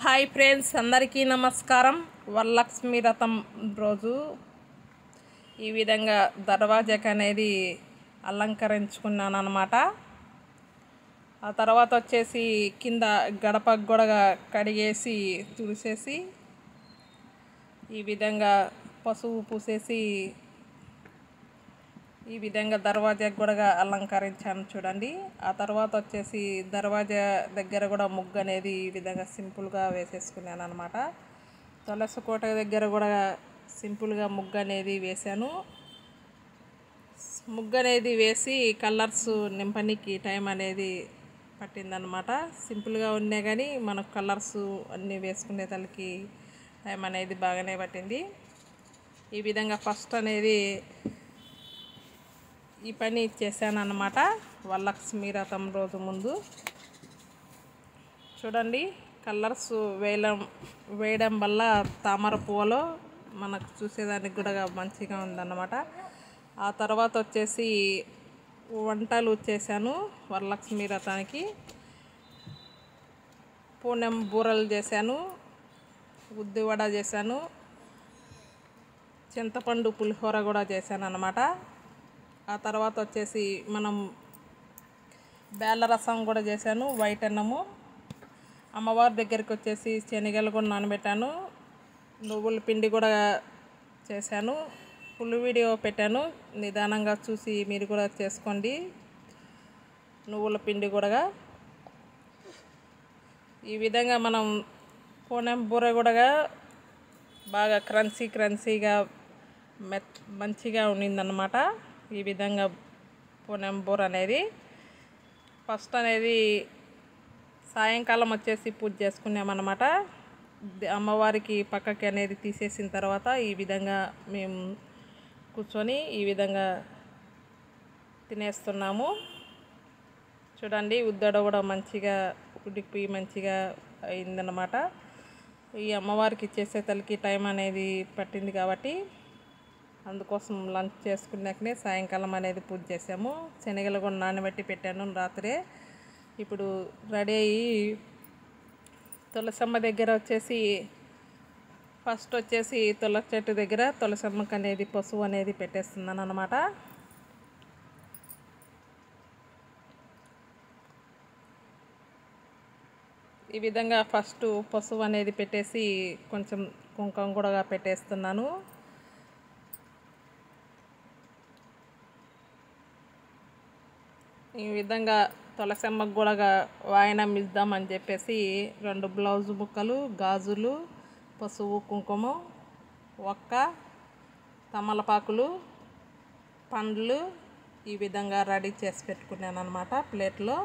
Hi friends, అందరికీ నమస్కారం. వరలక్ష్మి రథం రోజు ఈ విధంగా దర్వాజాకి అనేది అలంకరించుకున్నాను అన్నమాట. ఆ తర్వాత వచ్చేసి కింద గడపకు కూడా కడిగేసి తుడిసేసి ఈ విధంగా పసుపు పూసేసి ఈ విధంగా దర్వాజాకు కూడా అలంకరించాను చూడండి. ఆ తర్వాత వచ్చేసి దర్వాజా దగ్గర కూడా ముగ్గు అనేది ఈ విధంగా సింపుల్గా వేసేసుకున్నాను అనమాట. తులసి కోట దగ్గర కూడా సింపుల్గా ముగ్గు అనేది వేశాను. ముగ్గు అనేది వేసి కలర్స్ నింపనికి టైం అనేది పట్టిందనమాట. సింపుల్గా ఉన్నా కానీ మనకు కలర్స్ అన్నీ వేసుకునే తలకి టైం అనేది బాగానే పట్టింది. ఈ విధంగా ఫస్ట్ అనేది ఈ పని చేశాను అన్నమాట వరలక్ష్మి రథం రోజు ముందు. చూడండి, కలర్స్ వేయడం వల్ల తామర పువ్వులో మనకు చూసేదానికి కూడా మంచిగా ఉందన్నమాట. ఆ తర్వాత వచ్చేసి వంటలు చేశాను వరలక్ష్మి రథానికి. పూనెం బూరలు చేశాను, ఉద్దివడ చేశాను, చింతపండు పులిహోర కూడా చేశాను అన్నమాట. ఆ తర్వాత వచ్చేసి మనం బేళ్ళ రసం కూడా చేశాను, వైట్ అన్నము. అమ్మవారి దగ్గరికి వచ్చేసి శనగలు కూడా నానబెట్టాను, నువ్వుల పిండి కూడా చేశాను. ఫుల్ వీడియో పెట్టాను, నిదానంగా చూసి మీరు కూడా చేసుకోండి. నువ్వుల పిండి కూడా ఈ విధంగా మనం పూనెం బూర కూడా బాగా క్రంచీగా మంచిగా ఉండిందన్నమాట. ఈ విధంగా పూనెం బూర అనేది ఫస్ట్ అనేది సాయంకాలం వచ్చేసి పూజ చేసుకున్నామన్నమాట. అమ్మవారికి పక్కకి అనేది తీసేసిన తర్వాత ఈ విధంగా మేము కూర్చొని ఈ విధంగా తినేస్తున్నాము. చూడండి, ఉద్దడ కూడా మంచిగా ఉడికిపోయి మంచిగా అయిందన్నమాట. ఈ అమ్మవారికి చేసే తలకి టైం అనేది పట్టింది కాబట్టి అందుకోసం లంచ్ చేసుకున్నాకనే సాయంకాలం అనేది పూజ చేసాము. శనగలు కూడా నానబెట్టి పెట్టాను రాత్రే. ఇప్పుడు రెడీ అయ్యి తులసమ్మ దగ్గర వచ్చేసి ఫస్ట్ వచ్చేసి తులసి చెట్టు దగ్గర తులసమ్మకి అనేది పసుపు అనేది పెట్టేస్తున్నాను అన్నమాట. ఈ విధంగా ఫస్ట్ పసుపు అనేది పెట్టేసి కొంచెం కుంకుమ కూడా పెట్టేస్తున్నాను. ఈ విధంగా తులసమ్మకు కూడా వాయనం ఇద్దామని చెప్పేసి 2 బ్లౌజ్ ముక్కలు, గాజులు, పసుపు, కుంకుమ, ఒక్క, తమలపాకులు, పండ్లు ఈ విధంగా రెడీ చేసి పెట్టుకున్నాను అన్నమాట ప్లేట్లో.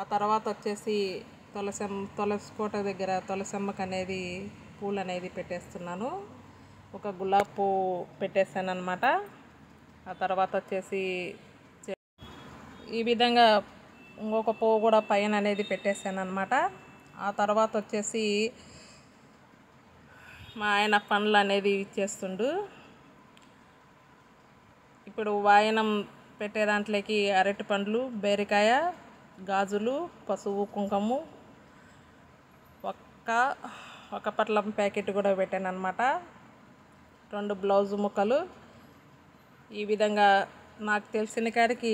ఆ తర్వాత వచ్చేసి తులసి కోట దగ్గర తులసమ్మకు అనేది పూలు అనేది పెట్టేస్తున్నాను. ఒక గులాబీ పువ్వు పెట్టేస్తాను అన్నమాట. ఆ తర్వాత వచ్చేసి ఈ విధంగా ఇంకొక పువ్వు కూడా పైన అనేది పెట్టేసాను అన్నమాట. ఆ తర్వాత వచ్చేసి మా ఆయన పండ్లు అనేది ఇచ్చేస్తుండు. ఇప్పుడు వాయనం పెట్టే దాంట్లోకి అరటి పండ్లు, బేరికాయ, గాజులు, పసుపు, కుంకుమ, ఒక పట్లం ప్యాకెట్ కూడా పెట్టాను అన్నమాట. 2 బ్లౌజ్ ముక్కలు. ఈ విధంగా నాకు తెలిసిన కాడికి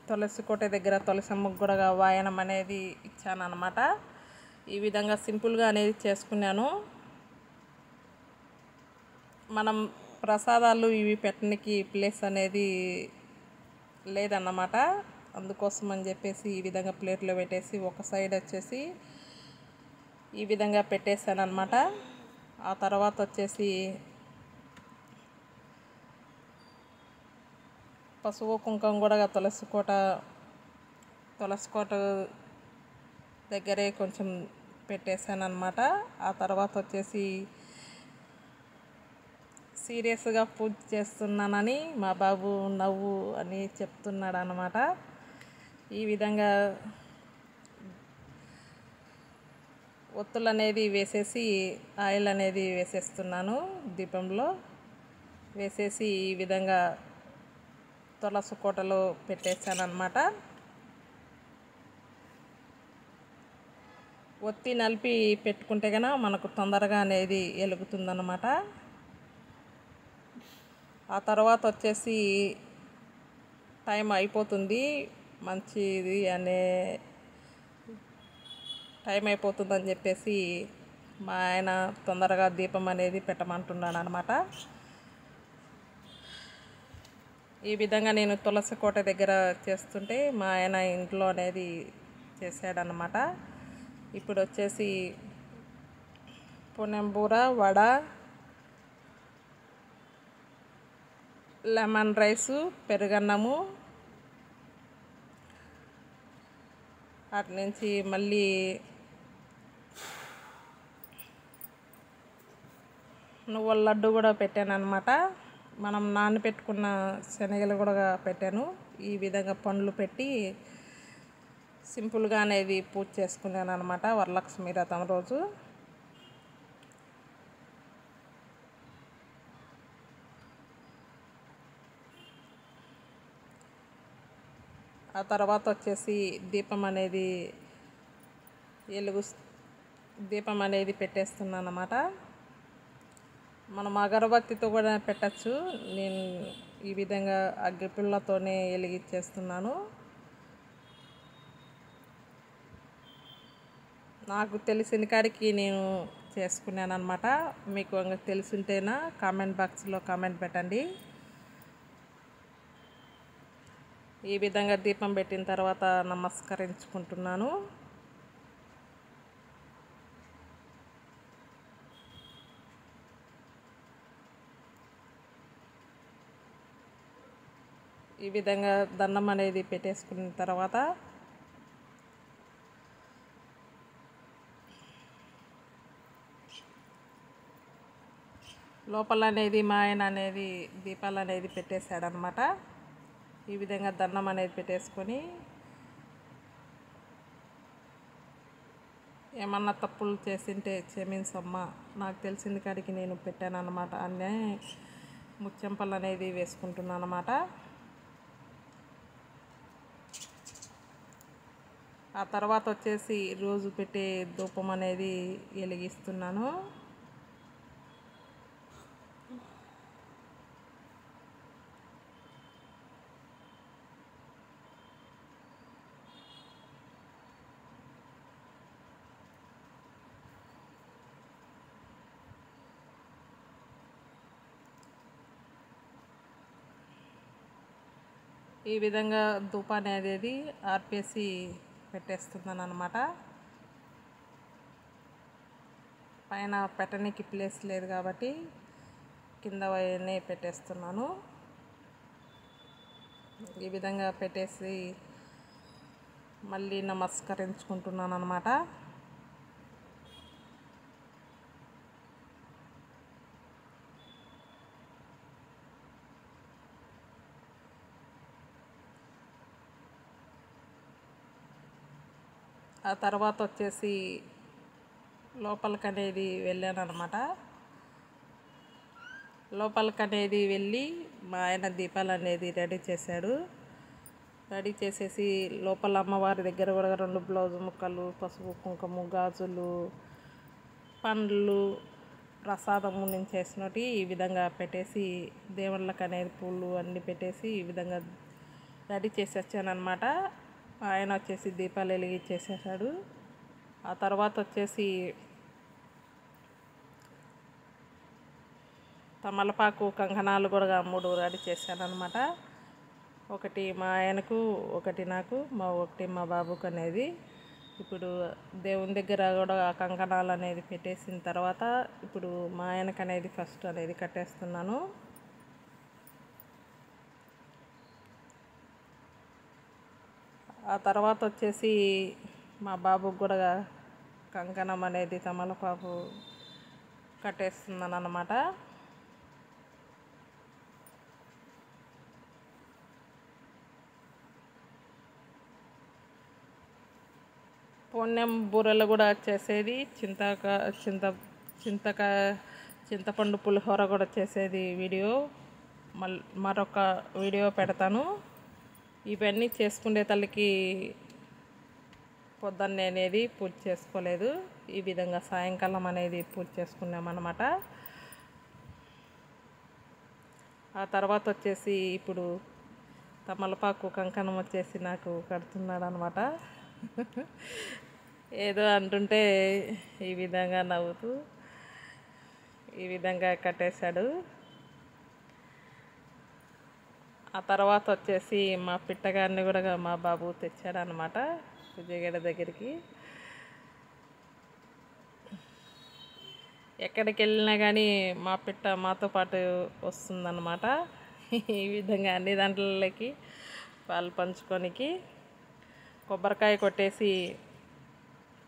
తులసి కోట దగ్గర తులసమ్మకు కూడా వాయనం అనేది ఇచ్చాను అన్నమాట. ఈ విధంగా సింపుల్గా అనేది చేసుకున్నాను. మనం ప్రసాదాలు ఇవి పెట్టడానికి ప్లేస్ అనేది లేదన్నమాట. అందుకోసం అని చెప్పేసి ఈ విధంగా ప్లేట్లో పెట్టేసి ఒక సైడ్ వచ్చేసి ఈ విధంగా పెట్టేశాను అన్నమాట. ఆ తర్వాత వచ్చేసి పసుపు కుంకుమ కూడా తులసి కోట దగ్గరే కొంచెం పెట్టేశాను అన్నమాట. ఆ తర్వాత వచ్చేసి సీరియస్గా పూజ చేస్తున్నానని మా బాబు నవ్వు అని చెప్తున్నాడు అన్నమాట. ఈ విధంగా ఒత్తులు అనేది వేసేసి ఆయిల్ అనేది వేసేస్తున్నాను. దీపంలో వేసేసి ఈ విధంగా తులసి కోటలో పెట్టేశాను అన్నమాట. ఒత్తి నలిపి పెట్టుకుంటే కనుక మనకు తొందరగా అనేది వెలుగుతుందన్నమాట. ఆ తర్వాత వచ్చేసి టైం అయిపోతుంది, మంచిది అనే టైం అయిపోతుందని చెప్పేసి మా ఆయన తొందరగా దీపం అనేది పెట్టమంటున్నాడు అనమాట. ఈ విధంగా నేను తులసి కోట దగ్గర చేస్తుంటే మా ఆయన ఇంట్లో అనేది చేశాడనమాట. ఇప్పుడు వచ్చేసి పునెంబూర, వడ, లెమన్ రైసు, పెరుగన్నము, అటు నుంచి మళ్ళీ నువ్వుల లడ్డు కూడా పెట్టాను అనమాట. మనం నానబెట్టుకున్న శనగలు కూడా పెట్టాను. ఈ విధంగా పండ్లు పెట్టి సింపుల్గా అనేది పూజ చేసుకున్నాను అనమాట వరలక్ష్మి వ్రతం రోజు. ఆ తర్వాత వచ్చేసి దీపం అనేది పెట్టేస్తున్నాను అన్నమాట. మనం అగరబత్తితో కూడా పెట్టచ్చు. నేను ఈ విధంగా అగ్గిపుల్లతోనే వెలిగించేస్తున్నాను. నాకు తెలిసిన కాడికి నేను చేసుకున్నాను అనమాట. మీకు తెలుసుంటేనా కామెంట్ బాక్స్లో కామెంట్ పెట్టండి. ఈ విధంగా దీపం పెట్టిన తర్వాత నమస్కరించుకుంటున్నాను. ఈ విధంగా దండం అనేది పెట్టేసుకున్న తర్వాత లోపల అనేది మా ఆయన అనేది దీపాలు అనేది పెట్టేశాడనమాట. ఈ విధంగా దండం అనేది పెట్టేసుకొని ఏమన్నా తప్పులు చేసింటే క్షమించమ్మా, నాకు తెలిసిన కాడికి నేను పెట్టాను అనమాట అన్నీ ముచ్చెంపలు అనేది వేసుకుంటున్నాను అన్నమాట. ఆ తర్వాత వచ్చేసి రోజు పెట్టే ధూపం అనేది వెలిగిస్తున్నాను. ఈ విధంగా ధూపాన్ని అనేది ఆర్పేసి పెట్టేస్తున్నాను అన్నమాట. పైన పెట్టడానికి ప్లేస్ లేదు కాబట్టి కింద వైనే పెట్టేస్తున్నాను. ఈ విధంగా పెట్టేసి మళ్ళీ నమస్కరించుకుంటున్నాను అన్నమాట. ఆ తర్వాత వచ్చేసి లోపలికి అనేది వెళ్ళాను అనమాట. లోపలికి అనేది వెళ్ళి మా ఆయన దీపాలు అనేది రెడీ చేశాడు. రెడీ చేసేసి లోపల అమ్మవారి దగ్గర కూడా 2 బ్లౌజ్ ముక్కలు, పసుపు కుంకుమ, గాజులు, పండ్లు, ప్రసాదము నేను చేసినట్టు ఈ విధంగా పెట్టేసి దేవుళ్ళకి అనేది పూలు అన్నీ పెట్టేసి ఈ విధంగా రెడీ చేసి వచ్చాను అనమాట. ఆయన వచ్చేసి దీపాలు వెలిగించేసేసాడు. ఆ తర్వాత వచ్చేసి తమలపాకు కంకణాలు కూడా 3 రెడీ చేశాను అనమాట. ఒకటి మా ఆయనకు, ఒకటి నాకు, ఒకటి మా బాబుకు అనేది. ఇప్పుడు దేవుని దగ్గర కూడా కంకణాలు అనేది పెట్టేసిన తర్వాత ఇప్పుడు మా ఆయనకు అనేది ఫస్ట్ అనేది కట్టేస్తున్నాను. ఆ తర్వాత వచ్చేసి మా బాబుకు కూడా కంకణం అనేది తమలపాకు కట్టేస్తున్నాను అన్నమాట. పుణ్యం బూరెలు కూడా చేసేది, చింతపండు పులిహోర కూడా చేసేది వీడియో మరొక వీడియో పెడతాను. ఇవన్నీ చేసుకునే తల్లికి పొద్దున్నే అనేది పూజ చేసుకోలేదు. ఈ విధంగా సాయంకాలం అనేది పూజ చేసుకున్నామన్నమాట. ఆ తర్వాత వచ్చేసి ఇప్పుడు తమలపాకు కంకణం వచ్చేసి నాకు కడుతున్నాడు అనమాట. ఏదో అంటుంటే ఈ విధంగా నవ్వుతూ ఈ విధంగా కట్టేశాడు. ఆ తర్వాత వచ్చేసి మా పిట్టగారిని కూడా మా బాబు తెచ్చాడు అనమాట విజయగడ దగ్గరికి. ఎక్కడికి వెళ్ళినా కానీ మా పిట్ట మాతో పాటు వస్తుందన్నమాట. ఈ విధంగా అన్ని దాంట్లకి పాలు పంచుకోనికి కొబ్బరికాయ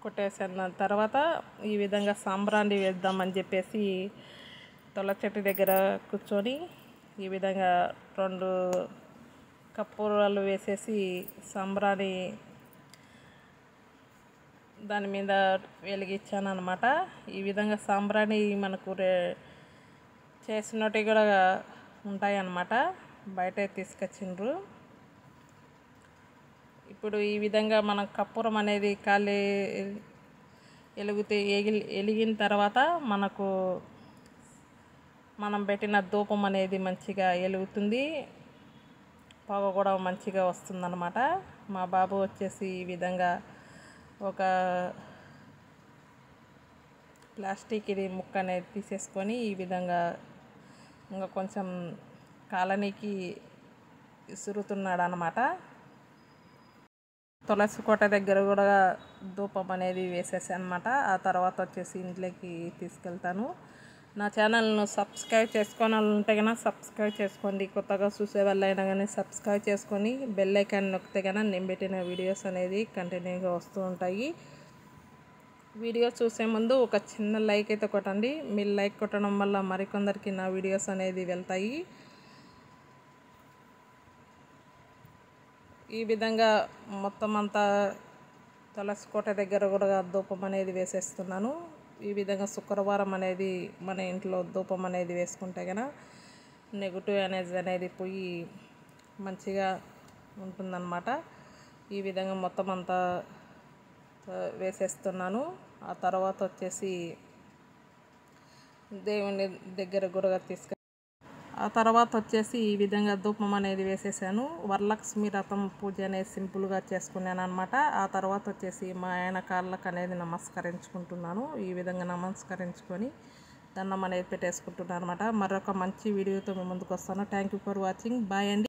కొట్టేసిన తర్వాత ఈ విధంగా సాంబ్రాణి వేద్దామని చెప్పేసి తొల చెట్టు దగ్గర కూర్చొని ఈ విధంగా 2 కర్పూరాలు వేసేసి సాంబ్రాణి దాని మీద వెలిగించాను అనమాట. ఈ విధంగా సాంబ్రాణి మనకు చేసినట్టు కూడా ఉంటాయన్నమాట, బయట తీసుకొచ్చిండ్రు. ఇప్పుడు ఈ విధంగా మనం కర్పూరం అనేది వెలిగిన తర్వాత మనం పెట్టిన ధూపం అనేది మంచిగా వెలుగుతుంది, పొగ కూడా మంచిగా వస్తుందన్నమాట. మా బాబు వచ్చేసి ఈ విధంగా ఒక ప్లాస్టిక్ ముక్క అనేది తీసేసుకొని ఈ విధంగా ఇంకా కొంచెం కాలనీకి విసురుతున్నాడు అన్నమాట. తులసి కోట దగ్గర కూడా ధూపం అనేది వేసేసాను అన్నమాట. ఆ తర్వాత వచ్చేసి ఇంట్లోకి తీసుకెళ్తాను. నా ఛానల్ను సబ్స్క్రైబ్ చేసుకోవాలంటే కన్నా సబ్స్క్రైబ్ చేసుకోండి. కొత్తగా చూసే వాళ్ళైనా కానీ సబ్స్క్రైబ్ చేసుకొని బెల్ ఐకాన్ నొక్కితే కన్నా నేను పెట్టిన వీడియోస్ అనేది కంటిన్యూగా వస్తూ ఉంటాయి. వీడియో చూసే ముందు ఒక చిన్న లైక్ అయితే కొట్టండి. మీరు లైక్ కొట్టడం వల్ల మరికొందరికి నా వీడియోస్ అనేది వెళ్తాయి. ఈ విధంగా మొత్తం అంతా తులసి కోట దగ్గర కూడా ధూపం అనేది వేసేస్తున్నాను. ఈ విధంగా శుక్రవారం అనేది మన ఇంట్లో ధూపం అనేది వేసుకుంటే కనుక నెగిటివ్ ఎనర్జీ అనేది పోయి మంచిగా ఉంటుందన్నమాట. ఈ విధంగా మొత్తం అంతా వేసేస్తున్నాను. ఆ తర్వాత వచ్చేసి దేవుని దగ్గర కూడా ఆ తర్వాత వచ్చేసి ఈ విధంగా ధూపం అనేది వేసేసాను. వరలక్ష్మి రథం పూజ అనేది సింపుల్గా చేసుకున్నాను అనమాట. ఆ తర్వాత వచ్చేసి మా ఆయన కాళ్ళకు అనేది నమస్కరించుకుంటున్నాను. ఈ విధంగా నమస్కరించుకొని దండం అనేది పెట్టేసుకుంటున్నాను అనమాట. మరొక మంచి వీడియోతో మీ ముందుకు వస్తాను. Thank you for watching. Bye అండి.